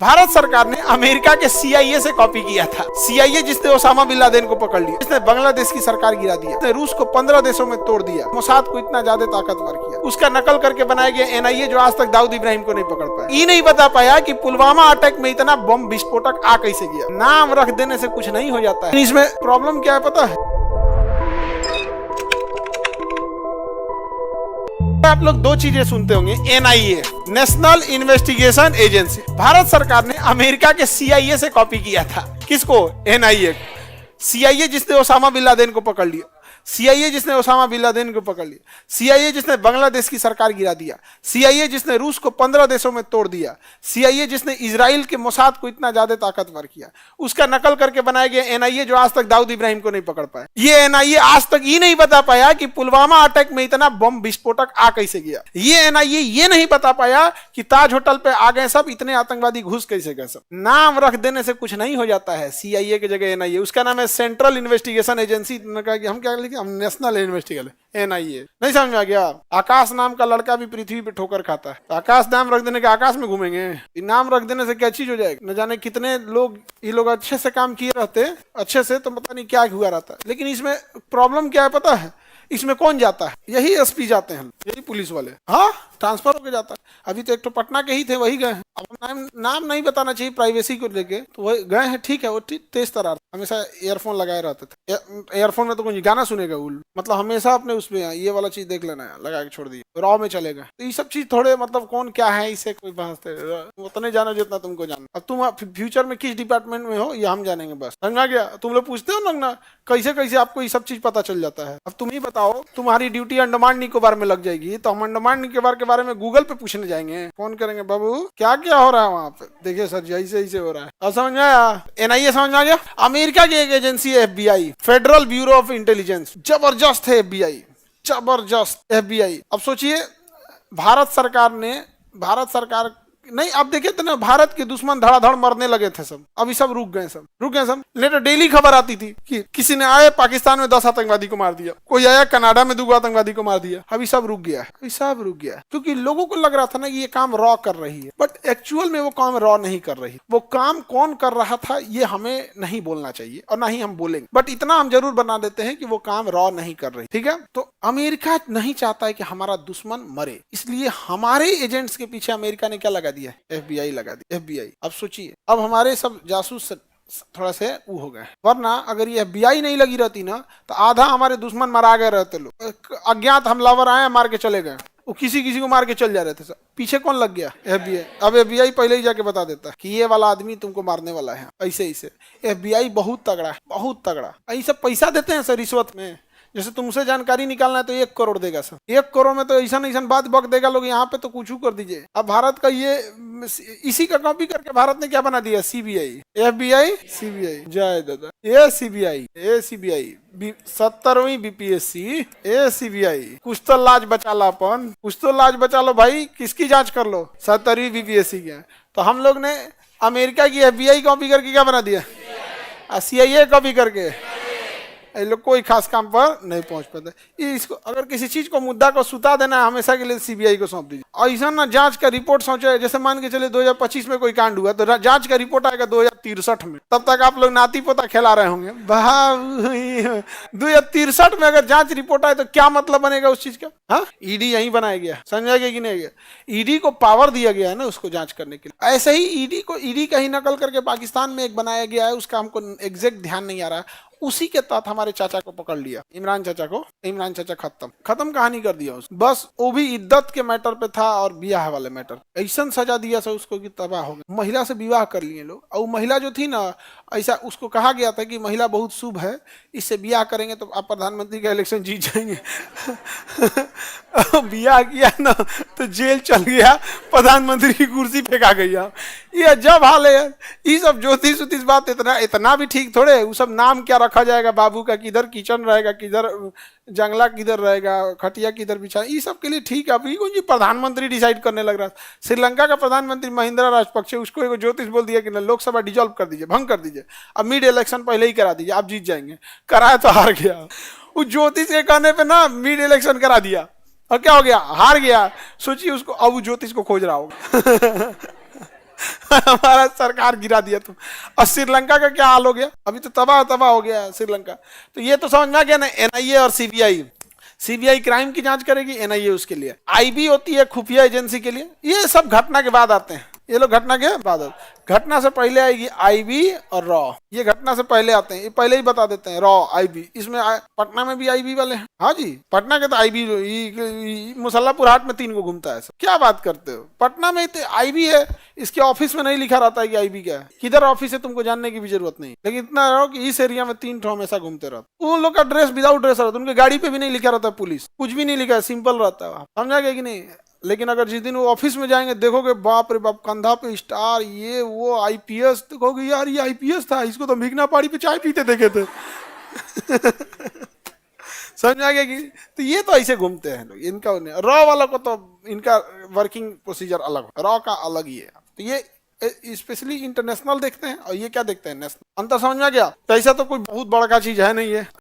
भारत सरकार ने अमेरिका के CIA से कॉपी किया था। CIA जिसने ओसामा बिन लादेन को पकड़ लिया, जिसने बांग्लादेश की सरकार गिरा दिया, जिसने रूस को 15 देशों में तोड़ दिया, मोसाद को इतना ज्यादा ताकतवर किया, उसका नकल करके बनाया गया NIA जो आज तक दाऊद इब्राहिम को नहीं पकड़ पाया। ये नहीं बता पाया कि पुलवामा अटैक में इतना बम विस्फोटक आ कैसे गया। नाम रख देने से कुछ नहीं हो जाता है। इसमें प्रॉब्लम क्या है पता है? आप लोग दो चीजें सुनते होंगे, NIA national investigation agency. Bharat सरकार ने अमेरिका के CIA से कॉपी किया था। किसको? NIA। CIA जिसने ओसामा बिन लादेन को पकड़ लिया, CIA जिसने ओसामा बिन लादेन को पकड़ लिया, CIA जिसने बांग्लादेश की सरकार गिरा दिया, CIA जिसने रूस को 15 देशों में तोड़ दिया, CIA जिसने इजराइल के मोसाद को इतना ज्यादा ताकतवर किया, उसका नकल करके बनाया गया NIA जो आज तक दाऊद इब्राहिम को नहीं पकड़ पाया। ये NIA आज तक ये नहीं बता पाया कि पुलवामा अटैक में इतना बम विस्फोटक आ कैसे गया। ये NIA ये नहीं बता पाया कि ताज होटल पे आ गए सब, इतने आतंकवादी घुस कैसे गए सब। नाम रख देने से कुछ नहीं हो जाता है। CIA की जगह NIA, उसका नाम है सेंट्रल इन्वेस्टिगेशन एजेंसी। हम क्या लिखे? हम नेशनल इन्वेस्टिगेशन NIA। नहीं समझ में आ गया? आकाश नाम का लड़का भी पृथ्वी पे ठोकर खाता है। आकाश नाम रख देने के आकाश में घूमेंगे? नाम रख देने से क्या चीज हो जाएगी? न जाने कितने लोग, ये लोग अच्छे से काम किए रहते, अच्छे से, तो पता नहीं क्या हुआ रहता है। लेकिन इसमें प्रॉब्लम क्या है पता है? इसमें कौन जाता है? यही SP जाते हैं, यही पुलिस वाले। हाँ, ट्रांसफर होके जाता है। अभी तो एक तो पटना के ही थे, वही गए हैं। अब नाम नहीं बताना चाहिए प्राइवेसी को लेके, तो वही गए हैं। ठीक है, वो तेज तरार, हमेशा ईयरफोन लगाए रहते थे। ईयरफोन में तो कोई गाना सुनेगा उल, मतलब हमेशा अपने उसमें ये वाला चीज देख लेना है, लगा के छोड़ दिए, रॉ में चलेगा। तो ये सब चीज थोड़े मतलब कौन क्या है, इसे कोई बहसते उतने जानो जितना तुमको जानो। अब तुम फ्यूचर में किस डिपार्टमेंट में हो ये हम जानेंगे बस। समझ आ गया? तुम लोग पूछते हो ना कैसे कैसे आपको ये सब चीज पता चल जाता है। अब तुम ही बताओ, तुम्हारी ड्यूटी अंडमान निकोबार में लग जाएगी, तो हम अंडमान निकोबार के बारे में गूगल पे पूछने जाएंगे, फोन करेंगे, बाबू क्या क्या हो रहा है वहाँ पे, देखिए सर जी ऐसे ऐसे हो रहा है। अब समझ में आया? NIA समझ में आ गया? अमेरिका की एक एजेंसी है FBI, federal bureau of intelligence. जबरदस्त है FBI, जबरदस्त FBI। अब सोचिए, भारत सरकार नहीं, अब देखिए तो ना, भारत के दुश्मन धड़ाधड़ मरने लगे थे सब, अभी सब रुक गए सब। नहीं तो डेली खबर आती थी कि किसी ने आए पाकिस्तान में 10 आतंकवादी को मार दिया, कोई आया कनाडा में 2 आतंकवादी को मार दिया। अभी सब रुक गया है, क्योंकि लोगों को लग रहा था ना कि ये काम रॉ कर रही है, बट एक्चुअल में वो काम रॉ नहीं कर रही। वो काम कौन कर रहा था ये हमें नहीं बोलना चाहिए और ना ही हम बोलेंगे, बट इतना हम जरूर बना देते हैं कि वो काम रॉ नहीं कर रही। ठीक है, तो अमेरिका नहीं चाहता है कि हमारा दुश्मन मरे, इसलिए हमारे एजेंट्स के पीछे अमेरिका ने क्या लगा दिया? FBI लगा दी। FBI। अब सोचिए, अब हमारे सब जासूस थोड़ा से वो हो गए, वरना अगर ये FBI नहीं लगी रहती ना, तो आधा हमारे दुश्मन मरा गए रहते लोग। अज्ञात हमलावर आए, मार के चले गए, वो किसी को मार के चल जा रहे थे सब। पीछे कौन लग गया? FBI। अब FBI पहले ही जाके बता देता कि ये वाला आदमी तुमको मारने वाला है, ऐसे ऐसे। FBI बहुत तगड़ा है, बहुत तगड़ा। ये सब पैसा देते हैं सर रिश्वत में। जैसे तुमसे जानकारी निकालना है तो 1 करोड़ देगा सर, 1 करोड़ में तो ऐसा बात बक देगा लोग, यहाँ पे तो कुछ कर दीजिए। अब भारत का ये इसी का कॉपी करके भारत ने क्या बना दिया? CBI, FBI, CBI। जय दादा। CBI, 70वीं BPSC, CBI। कुछ तो लाज बचा लो अपन, कुछ तो लाज बचा लो भाई। किसकी जांच कर लो? 70वीं BPSC की। तो हम लोग ने अमेरिका की FBI कॉपी करके क्या बना दिया? CIA कॉपी करके लोग कोई खास काम पर नहीं पहुंच पाते। इसको अगर किसी चीज को, मुद्दा को सुता देना है, हमेशा के लिए CBI को सौंप दीजिए। ऐसा ना जांच का रिपोर्ट सोचे, जैसे मान के चले 2025 में कोई कांड हुआ, तो जांच का रिपोर्ट आएगा 2063 में, तब तक आप लोग नाती पोता खिला रहे होंगे। 2063 में अगर जांच रिपोर्ट आए तो क्या मतलब बनेगा उस चीज का? हाँ, ED यही बनाया गया, समझा गया कि नहीं गया? ED को पावर दिया गया है ना उसको जांच करने के लिए। ऐसे ही ED का ही नकल करके पाकिस्तान में एक बनाया गया है, उसका हमको एग्जैक्ट ध्यान नहीं आ रहा। उसी के तहत हमारे चाचा को पकड़ लिया, इमरान चाचा खत्म कहानी कर दिया उसको। बस वो भी इद्दत के मैटर पे था और ब्याह वाले मैटर। ऐसा सजा दिया था उसको कि तबाह हो गया। महिला से विवाह कर लिए लोग, और महिला जो थी ना, ऐसा उसको कहा गया था कि महिला बहुत शुभ है, इससे ब्याह करेंगे तो आप प्रधानमंत्री का इलेक्शन जीत जाएंगे। ब्याह किया ना तो जेल चल गया, प्रधानमंत्री की कुर्सी फेंका गया। ये जब हाल है, ये सब ज्योतिष बात इतना भी ठीक थोड़े। वो सब नाम क्या रखा जाएगा बाबू का, किधर किचन रहेगा, किधर जंगला किधर रहेगा, खटिया किधर बिछा, ये सब के लिए ठीक है। अभी कौन जी प्रधानमंत्री डिसाइड करने लग रहा। श्रीलंका का प्रधानमंत्री महिंद्रा राजपक्षे, उसको एक ज्योतिष बोल दिया कि लोकसभा डिजॉल्व कर दीजिए, भंग कर दीजिए, अब मिड इलेक्शन पहले ही करा दीजिए, आप जीत जाएंगे। कराया तो हार गया। उस ज्योतिष के कहने पे ना मिड इलेक्शन करा दिया, और क्या हो गया? हार गया। सोचिए उसको, अब ज्योतिष को खोज रहा होगा। हमारा सरकार गिरा दिया तुम। और श्रीलंका का क्या हाल हो गया, अभी तो तबाह तबाह हो गया श्रीलंका। तो ये तो समझ में आ गया ना, एनआईए और सीबीआई। सीबीआई क्राइम की जांच करेगी, एनआईए उसके लिए, आईबी होती है खुफिया एजेंसी के लिए। ये सब घटना के बाद आते हैं, ये लोग घटना के बाद आते हैं। घटना से पहले आएगी आईबी और रॉ, ये घटना से पहले आते हैं, ये पहले ही बता देते हैं रॉ आईबी। इसमें पटना में भी आईबी वाले हैं, हाँ जी, पटना के तो आईबी मुसल्लापुर हाट में 3 को घूमता है सब। क्या बात करते हो, पटना में तो आईबी है, इसके ऑफिस में नहीं लिखा रहता है कि आईबी क्या है, किधर ऑफिस है तुमको जानने की भी जरूरत नहीं, लेकिन इतना रहो कि इस एरिया में 3 ठो हमेशा घूमते रहते। उन लोग का ड्रेस विदाउट ड्रेस रहता है, उनके गाड़ी पे भी नहीं लिखा रहता है पुलिस, कुछ भी नहीं लिखा है, सिंपल रहता है, समझा गया कि नहीं। लेकिन अगर जिस दिन वो ऑफिस में जाएंगे देखोगे बाप रे बाप, कंधा पे स्टार, ये वो आईपीएस, देखोगे यार ये आईपीएस था, इसको तो भिगना पहाड़ी पे चाय पीते देखे थे। समझ आ गया कि, तो ये तो ऐसे घूमते हैं लोग, इनका रॉ वाला को तो इनका वर्किंग प्रोसीजर अलग, रॉ का अलग ही है। तो ये स्पेशली इंटरनेशनल देखते हैं, और ये क्या देखते हैं, नेशनल। अंतर समझ में आ गया। तो ऐसा तो कोई बहुत बड़ा का चीज है नहीं है।